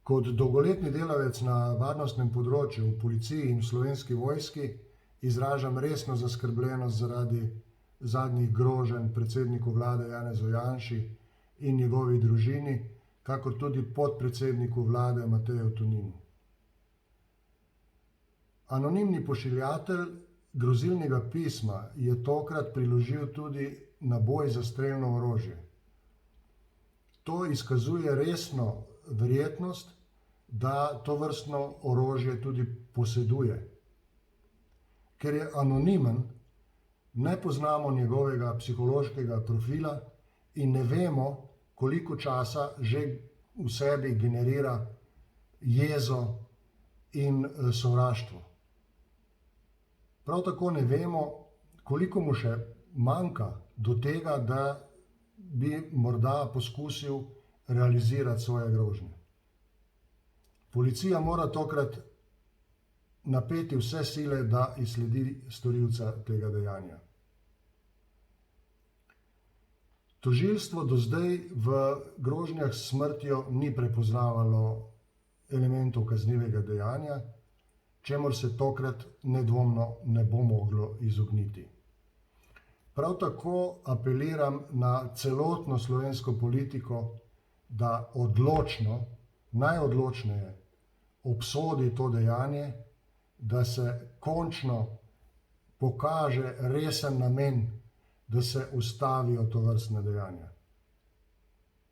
Kot dolgoletni delavec na varnostnem področju v policiji in v Slovenski vojski izražam resno zaskrbljenost zaradi zadnjih groženj predsedniku vlade Janezu Janši in njegovi družini, kakor tudi podpredsedniku vlade Mateju Toninu. Anonimni pošiljatelj grozilnega pisma je tokrat priložil tudi naboj za strelno orožje. To izkazuje resno verjetnost, da tovrstno orožje tudi poseduje. Ker je anonimen, ne poznamo njegovega psihološkega profila in ne vemo, koliko časa že v sebi generira jezo in sovraštvo. Prav tako ne vemo, koliko mu še manjka do tega, da bi morda poskusil realizirati svoje grožnje. Policija mora tokrat napeti vse sile, da izsledi storilca tega dejanja. Tožilstvo do zdaj v grožnjah s smrtjo ni prepoznavalo elementov kaznivega dejanja, čemur se tokrat nedvomno ne bo moglo izogniti. Prav tako apeliram na celotno slovensko politiko, da odločno, najodločneje obsodi to dejanje, da se končno pokaže resen namen, da se ustavijo tovrstna dejanja.